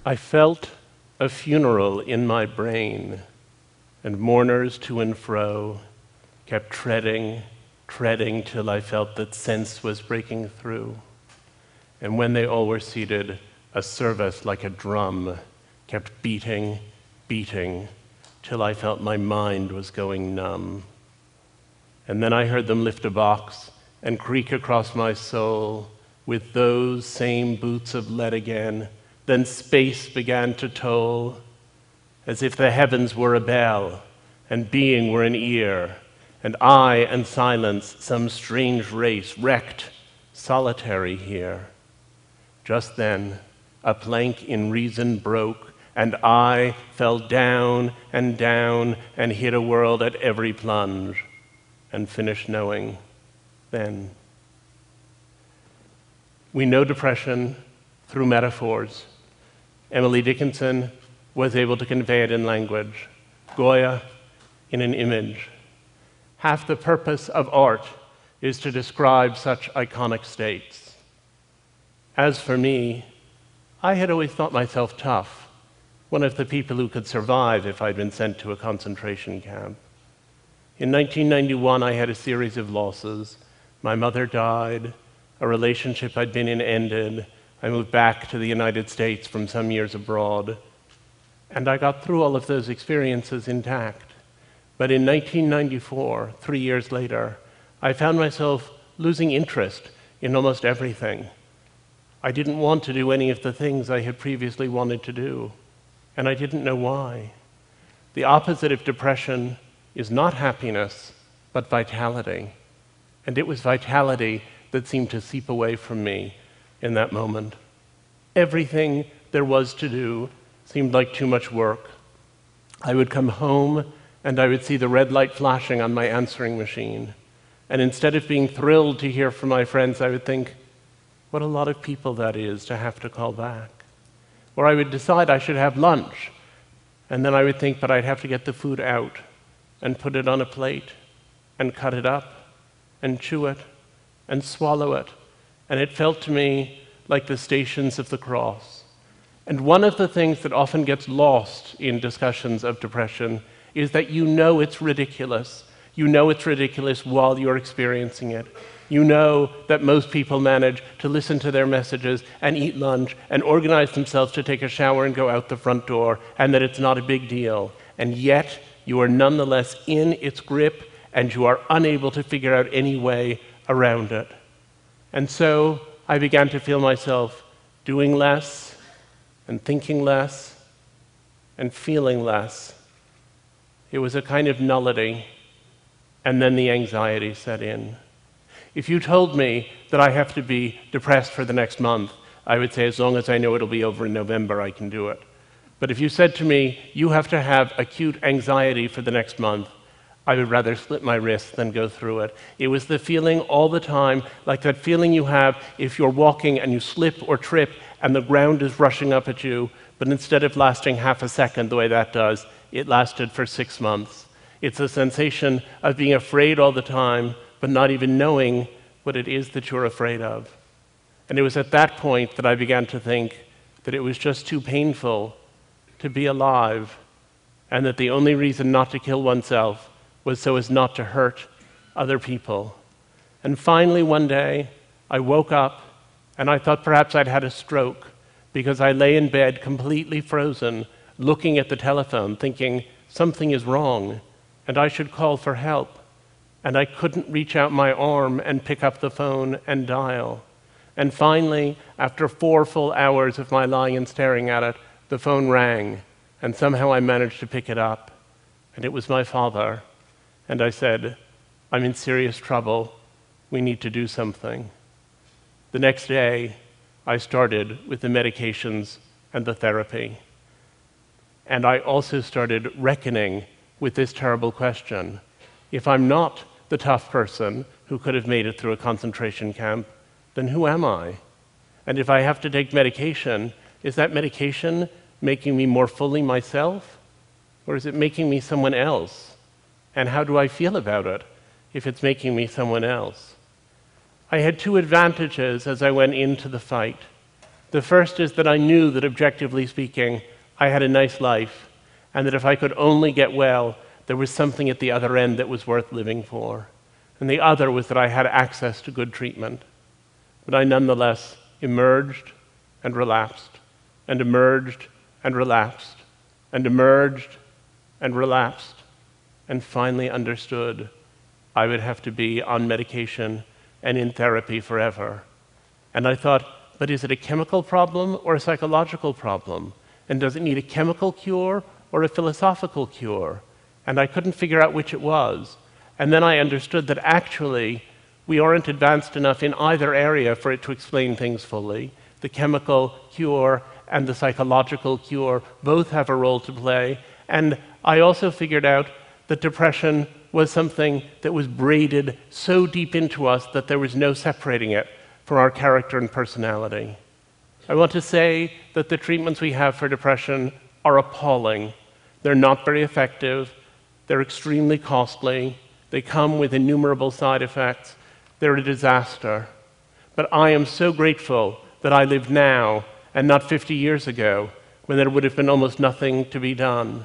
I felt a funeral in my brain, and mourners to and fro kept treading till I felt that sense was breaking through. And when they all were seated, a service like a drum kept beating, till I felt my mind was going numb. And then I heard them lift a box and creak across my soul with those same boots of lead again. Then space began to toll, as if the heavens were a bell and being were an ear, and I and silence some strange race wrecked, solitary here. Just then, a plank in reason broke, and I fell down and hit a world at every plunge, and finished knowing then. We know depression through metaphors. Emily Dickinson was able to convey it in language, Goya in an image. Half the purpose of art is to describe such iconic states. As for me, I had always thought myself tough, one of the people who could survive if I'd been sent to a concentration camp. In 1991, I had a series of losses. My mother died, a relationship I'd been in ended, I moved back to the United States from some years abroad, and I got through all of those experiences intact. But in 1994, 3 years later, I found myself losing interest in almost everything. I didn't want to do any of the things I had previously wanted to do, and I didn't know why. The opposite of depression is not happiness, but vitality. And it was vitality that seemed to seep away from me in that moment. Everything there was to do seemed like too much work. I would come home and I would see the red light flashing on my answering machine. And instead of being thrilled to hear from my friends, I would think, what a lot of people that is to have to call back. Or I would decide I should have lunch, and then I would think, but I'd have to get the food out and put it on a plate and cut it up and chew it and swallow it. And it felt to me like the Stations of the Cross. And one of the things that often gets lost in discussions of depression is that you know it's ridiculous. You know it's ridiculous while you're experiencing it. You know that most people manage to listen to their messages and eat lunch and organize themselves to take a shower and go out the front door, and that it's not a big deal. And yet, you are nonetheless in its grip, and you are unable to figure out any way around it. And so I began to feel myself doing less and thinking less and feeling less. It was a kind of nullity, and then the anxiety set in. If you told me that I have to be depressed for the next month, I would say as long as I know it'll be over in November, I can do it. But if you said to me, you have to have acute anxiety for the next month, I would rather slit my wrist than go through it. It was the feeling all the time, like that feeling you have if you're walking and you slip or trip and the ground is rushing up at you, but instead of lasting half a second the way that does, it lasted for 6 months. It's a sensation of being afraid all the time, but not even knowing what it is that you're afraid of. And it was at that point that I began to think that it was just too painful to be alive, and that the only reason not to kill oneself was so as not to hurt other people. And finally one day, I woke up and I thought perhaps I'd had a stroke, because I lay in bed completely frozen, looking at the telephone, thinking something is wrong and I should call for help. And I couldn't reach out my arm and pick up the phone and dial. And finally, after 4 full hours of my lying and staring at it, the phone rang, and somehow I managed to pick it up. And it was my father. And I said, I'm in serious trouble. We need to do something. The next day, I started with the medications and the therapy. And I also started reckoning with this terrible question. If I'm not the tough person who could have made it through a concentration camp, then who am I? And if I have to take medication, is that medication making me more fully myself? Or is it making me someone else? And how do I feel about it if it's making me someone else? I had 2 advantages as I went into the fight. The first is that I knew that, objectively speaking, I had a nice life, and that if I could only get well, there was something at the other end that was worth living for. And the other was that I had access to good treatment. But I nonetheless emerged and relapsed, and emerged and relapsed, and emerged and relapsed, and finally understood I would have to be on medication and in therapy forever. And I thought, but is it a chemical problem or a psychological problem? And does it need a chemical cure or a philosophical cure? And I couldn't figure out which it was. And then I understood that actually we aren't advanced enough in either area for it to explain things fully. The chemical cure and the psychological cure both have a role to play. And I also figured out that depression was something that was braided so deep into us that there was no separating it from our character and personality. I want to say that the treatments we have for depression are appalling. They're not very effective. They're extremely costly. They come with innumerable side effects. They're a disaster. But I am so grateful that I live now and not 50 years ago, when there would have been almost nothing to be done.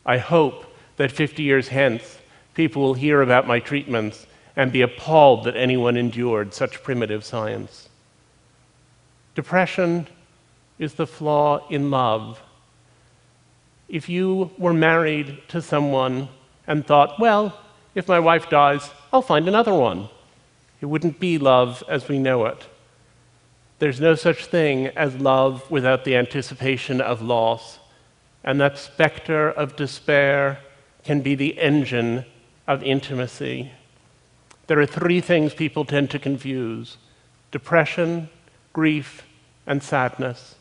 I hope that 50 years hence, people will hear about my treatments and be appalled that anyone endured such primitive science. Depression is the flaw in love. If you were married to someone and thought, well, if my wife dies, I'll find another one, it wouldn't be love as we know it. There's no such thing as love without the anticipation of loss, and that specter of despair can be the engine of intimacy. There are three things people tend to confuse: depression, grief, and sadness.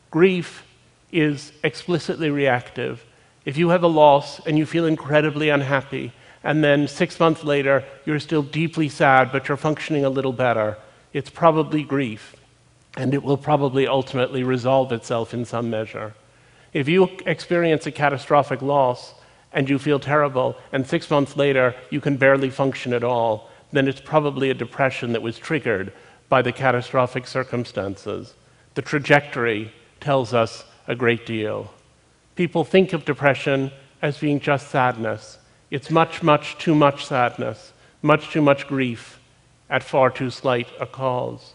Grief is explicitly reactive. If you have a loss and you feel incredibly unhappy, and then 6 months later you're still deeply sad but you're functioning a little better, it's probably grief, and it will probably ultimately resolve itself in some measure. If you experience a catastrophic loss and you feel terrible, and 6 months later you can barely function at all, then it's probably a depression that was triggered by the catastrophic circumstances. The trajectory tells us a great deal. People think of depression as being just sadness. It's much, much too much sadness, much too much grief at far too slight a cause.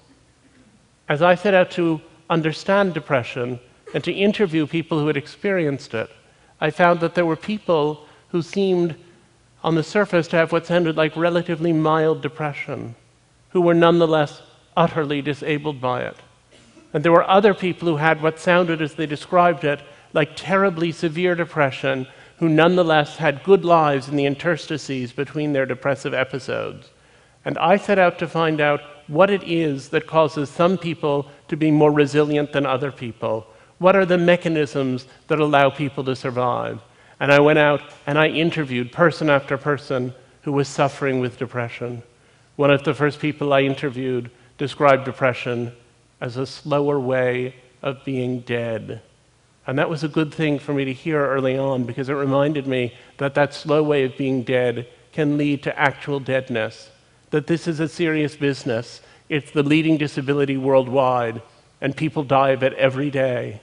As I set out to understand depression and to interview people who had experienced it, I found that there were people who seemed, on the surface, to have what sounded like relatively mild depression, who were nonetheless utterly disabled by it. And there were other people who had what sounded, as they described it, like terribly severe depression, who nonetheless had good lives in the interstices between their depressive episodes. And I set out to find out what it is that causes some people to be more resilient than other people. What are the mechanisms that allow people to survive? And I went out and I interviewed person after person who was suffering with depression. One of the first people I interviewed described depression as a slower way of being dead. And that was a good thing for me to hear early on, because it reminded me that that slow way of being dead can lead to actual deadness, that this is a serious business. It's the leading disability worldwide, and people die of it every day.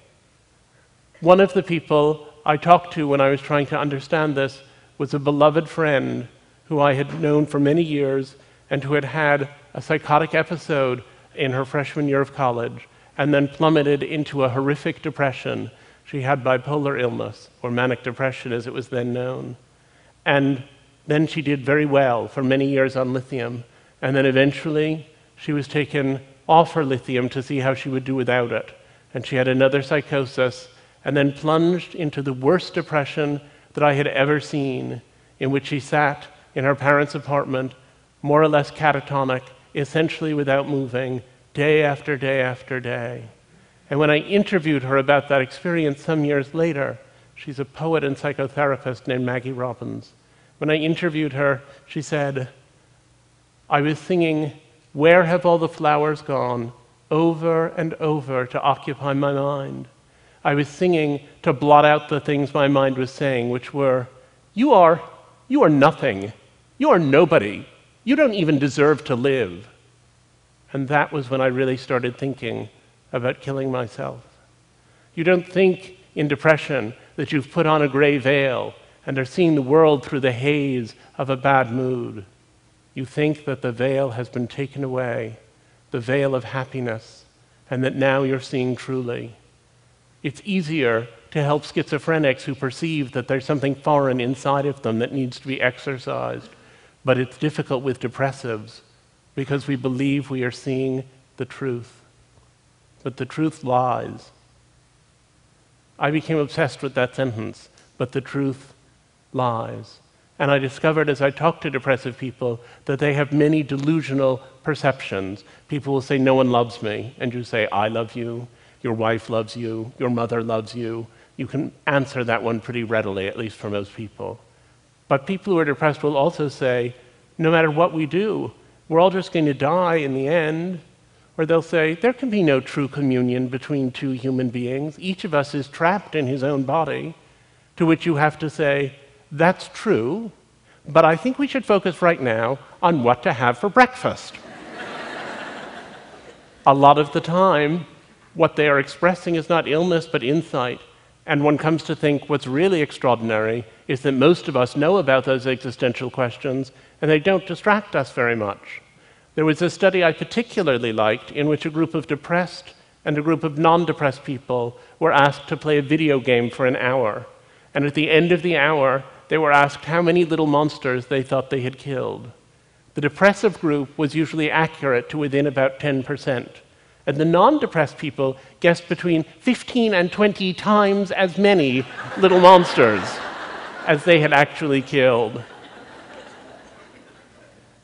One of the people I talked to when I was trying to understand this was a beloved friend who I had known for many years and who had had a psychotic episode in her freshman year of college and then plummeted into a horrific depression. She had bipolar illness, or manic depression as it was then known. And then she did very well for many years on lithium, and then eventually she was taken off her lithium to see how she would do without it. And she had another psychosis, and then plunged into the worst depression that I had ever seen, in which she sat in her parents' apartment, more or less catatonic, essentially without moving, day after day after day. And when I interviewed her about that experience some years later, she's a poet and psychotherapist named Maggie Robbins. When I interviewed her, she said, I was singing, "Where Have All the Flowers Gone?" over and over to occupy my mind. I was singing to blot out the things my mind was saying, which were, you are nothing. You are nobody. You don't even deserve to live. And that was when I really started thinking about killing myself. You don't think in depression that you've put on a gray veil and are seeing the world through the haze of a bad mood. You think that the veil has been taken away, the veil of happiness, and that now you're seeing truly. It's easier to help schizophrenics who perceive that there's something foreign inside of them that needs to be exorcised, but it's difficult with depressives because we believe we are seeing the truth. But the truth lies. I became obsessed with that sentence, but the truth lies. And I discovered as I talked to depressive people that they have many delusional perceptions. People will say, no one loves me, and you say, I love you, your wife loves you, your mother loves you. You can answer that one pretty readily, at least for most people. But people who are depressed will also say, no matter what we do, we're all just going to die in the end. Or they'll say, there can be no true communion between two human beings. Each of us is trapped in his own body. To which you have to say, that's true, but I think we should focus right now on what to have for breakfast. A lot of the time, what they are expressing is not illness, but insight. And one comes to think what's really extraordinary is that most of us know about those existential questions, and they don't distract us very much. There was a study I particularly liked in which a group of depressed and a group of non-depressed people were asked to play a video game for an hour. And at the end of the hour, they were asked how many little monsters they thought they had killed. The depressive group was usually accurate to within about 10%. And the non-depressed people guessed between 15 and 20 times as many little monsters as they had actually killed.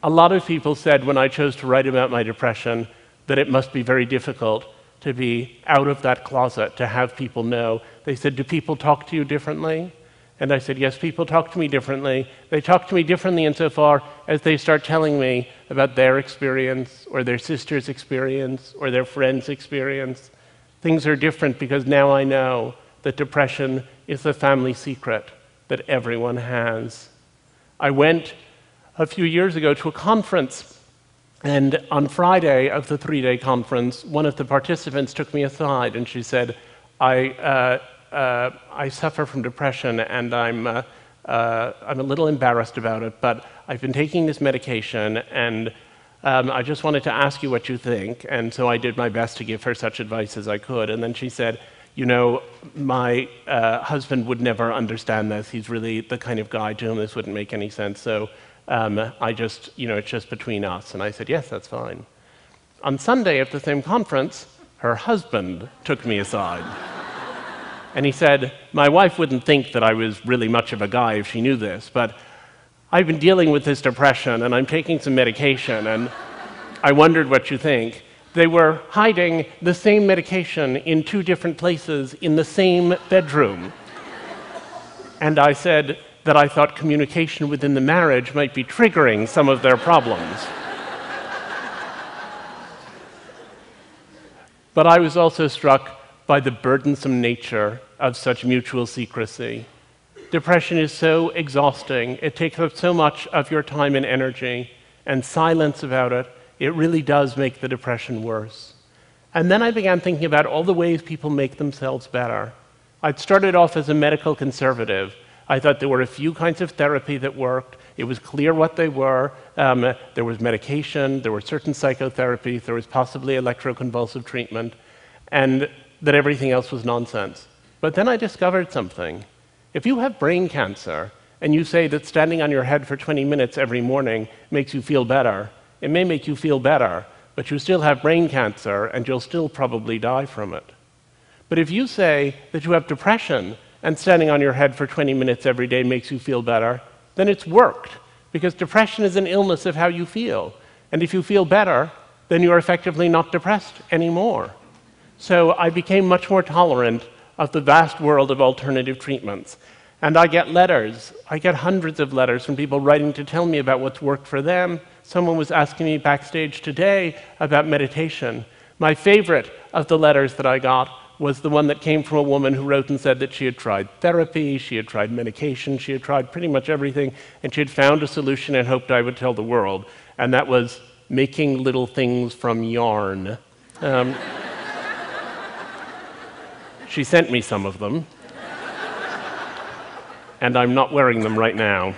A lot of people said when I chose to write about my depression that it must be very difficult to be out of that closet, to have people know. They said, do people talk to you differently? And I said, yes, people talk to me differently. They talk to me differently insofar as they start telling me about their experience or their sister's experience or their friend's experience. Things are different because now I know that depression is the family secret that everyone has. I went a few years ago to a conference, and on Friday of the 3-day conference, one of the participants took me aside and she said, I suffer from depression and I'm a little embarrassed about it, but I've been taking this medication and I just wanted to ask you what you think. And so I did my best to give her such advice as I could. And then she said, you know, my husband would never understand this. He's really the kind of guy to whom this wouldn't make any sense. So it's just between us. And I said, yes, that's fine. On Sunday at the same conference, her husband took me aside. And he said, my wife wouldn't think that I was really much of a guy if she knew this, but I've been dealing with this depression and I'm taking some medication and I wondered what you think. They were hiding the same medication in 2 different places in the same bedroom. And I said that I thought communication within the marriage might be triggering some of their problems. But I was also struck by the burdensome nature of such mutual secrecy. Depression is so exhausting. It takes up so much of your time and energy, and silence about it, it really does make the depression worse. And then I began thinking about all the ways people make themselves better. I'd started off as a medical conservative. I thought there were a few kinds of therapy that worked. It was clear what they were. There was medication, there were certain psychotherapies, there was possibly electroconvulsive treatment, and that everything else was nonsense. But then I discovered something. If you have brain cancer and you say that standing on your head for 20 minutes every morning makes you feel better, it may make you feel better, but you still have brain cancer and you'll still probably die from it. But if you say that you have depression and standing on your head for 20 minutes every day makes you feel better, then it's worked, because depression is an illness of how you feel. And if you feel better, then you're effectively not depressed anymore. So I became much more tolerant of the vast world of alternative treatments. And I get letters. I get hundreds of letters from people writing to tell me about what's worked for them. Someone was asking me backstage today about meditation. My favorite of the letters that I got was the one that came from a woman who wrote and said that she had tried therapy, she had tried medication, she had tried pretty much everything, and she had found a solution and hoped I would tell the world. And that was making little things from yarn. She sent me some of them, and I'm not wearing them right now.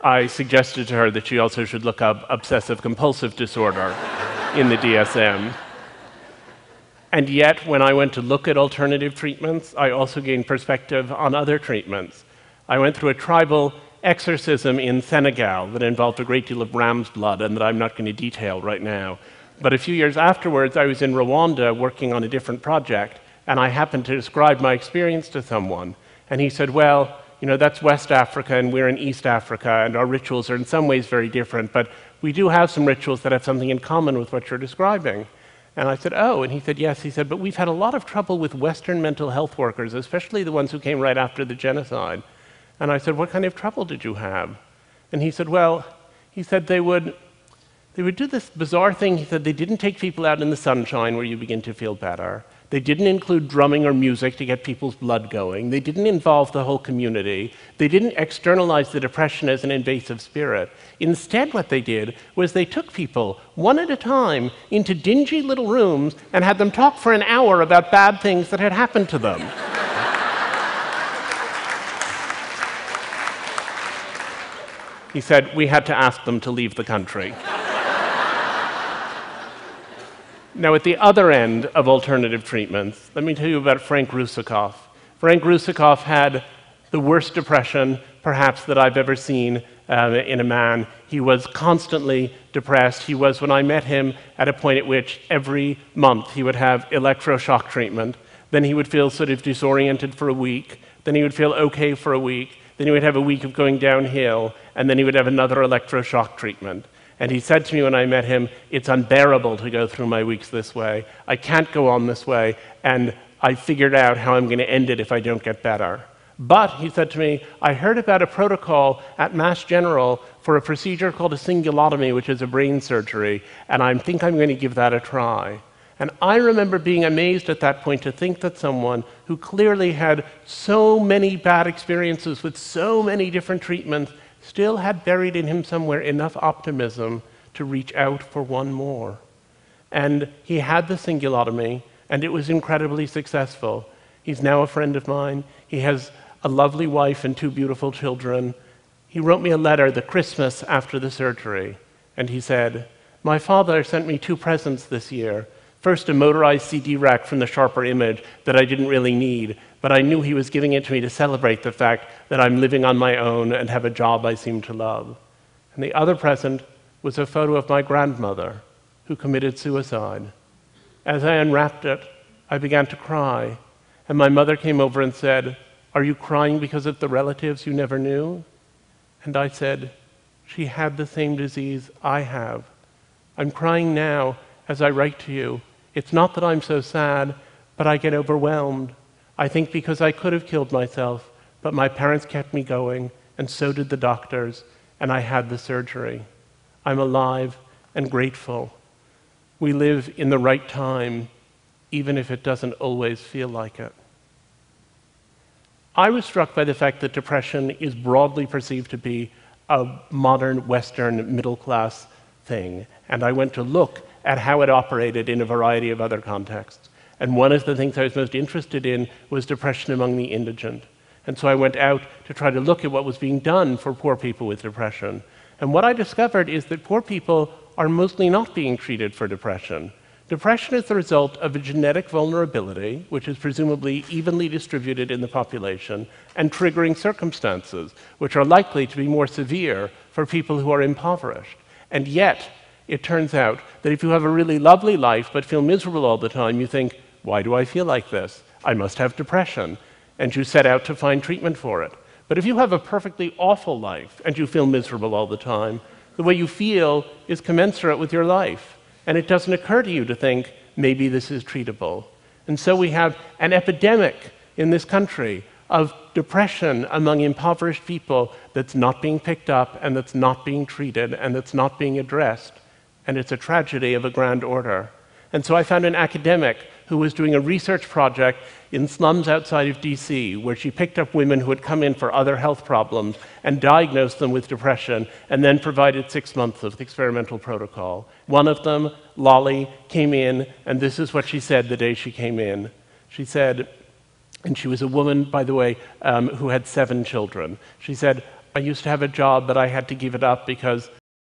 I suggested to her that she also should look up obsessive-compulsive disorder in the DSM. And yet, when I went to look at alternative treatments, I also gained perspective on other treatments. I went through a tribal exorcism in Senegal that involved a great deal of ram's blood and that I'm not going to detail right now. But a few years afterwards, I was in Rwanda working on a different project, and I happened to describe my experience to someone. And he said, well, you know, that's West Africa and we're in East Africa, and our rituals are in some ways very different, but we do have some rituals that have something in common with what you're describing. And I said, oh, and he said, yes. He said, but we've had a lot of trouble with Western mental health workers, especially the ones who came right after the genocide. And I said, what kind of trouble did you have? And he said, well, he said they would do this bizarre thing. He said they didn't take people out in the sunshine where you begin to feel better. They didn't include drumming or music to get people's blood going. They didn't involve the whole community. They didn't externalize the depression as an invasive spirit. Instead, what they did was they took people, one at a time, into dingy little rooms and had them talk for an hour about bad things that had happened to them. He said, we had to ask them to leave the country. Now, at the other end of alternative treatments, let me tell you about Frank Russakoff. Frank Russakoff had the worst depression, perhaps, that I've ever seen in a man. He was constantly depressed. He was, when I met him, at a point at which every month he would have electroshock treatment. Then he would feel sort of disoriented for a week. Then he would feel okay for a week. Then he would have a week of going downhill. And then he would have another electroshock treatment. And he said to me when I met him, it's unbearable to go through my weeks this way. I can't go on this way, and I figured out how I'm going to end it if I don't get better. But, he said to me, I heard about a protocol at Mass General for a procedure called a cingulotomy, which is a brain surgery, and I think I'm going to give that a try. And I remember being amazed at that point to think that someone who clearly had so many bad experiences with so many different treatments still had buried in him somewhere enough optimism to reach out for one more. And he had the cingulotomy, and it was incredibly successful. He's now a friend of mine. He has a lovely wife and 2 beautiful children. He wrote me a letter the Christmas after the surgery, and he said, my father sent me 2 presents this year. First, a motorized CD rack from the Sharper Image that I didn't really need, but I knew he was giving it to me to celebrate the fact that I'm living on my own and have a job I seem to love. And the other present was a photo of my grandmother, who committed suicide. As I unwrapped it, I began to cry, and my mother came over and said, are you crying because of the relatives you never knew? And I said, she had the same disease I have. I'm crying now as I write to you. It's not that I'm so sad, but I get overwhelmed. I think because I could have killed myself, but my parents kept me going, and so did the doctors, and I had the surgery. I'm alive and grateful. We live in the right time, even if it doesn't always feel like it. I was struck by the fact that depression is broadly perceived to be a modern Western middle-class thing, and I went to look at how it operated in a variety of other contexts. And one of the things I was most interested in was depression among the indigent. And so I went out to try to look at what was being done for poor people with depression. And what I discovered is that poor people are mostly not being treated for depression. Depression is the result of a genetic vulnerability, which is presumably evenly distributed in the population, and triggering circumstances, which are likely to be more severe for people who are impoverished. And yet, it turns out that if you have a really lovely life but feel miserable all the time, you think, why do I feel like this? I must have depression. And you set out to find treatment for it. But if you have a perfectly awful life and you feel miserable all the time, the way you feel is commensurate with your life. And it doesn't occur to you to think, maybe this is treatable. And so we have an epidemic in this country of depression among impoverished people that's not being picked up and that's not being treated and that's not being addressed. And it's a tragedy of a grand order. And so I found an academic who was doing a research project in slums outside of DC, where she picked up women who had come in for other health problems and diagnosed them with depression, and then provided 6 months of the experimental protocol. One of them, Lolly, came in, and this is what she said the day she came in. She said, and she was a woman, by the way, who had 7 children. She said, I used to have a job, but I had to give it up because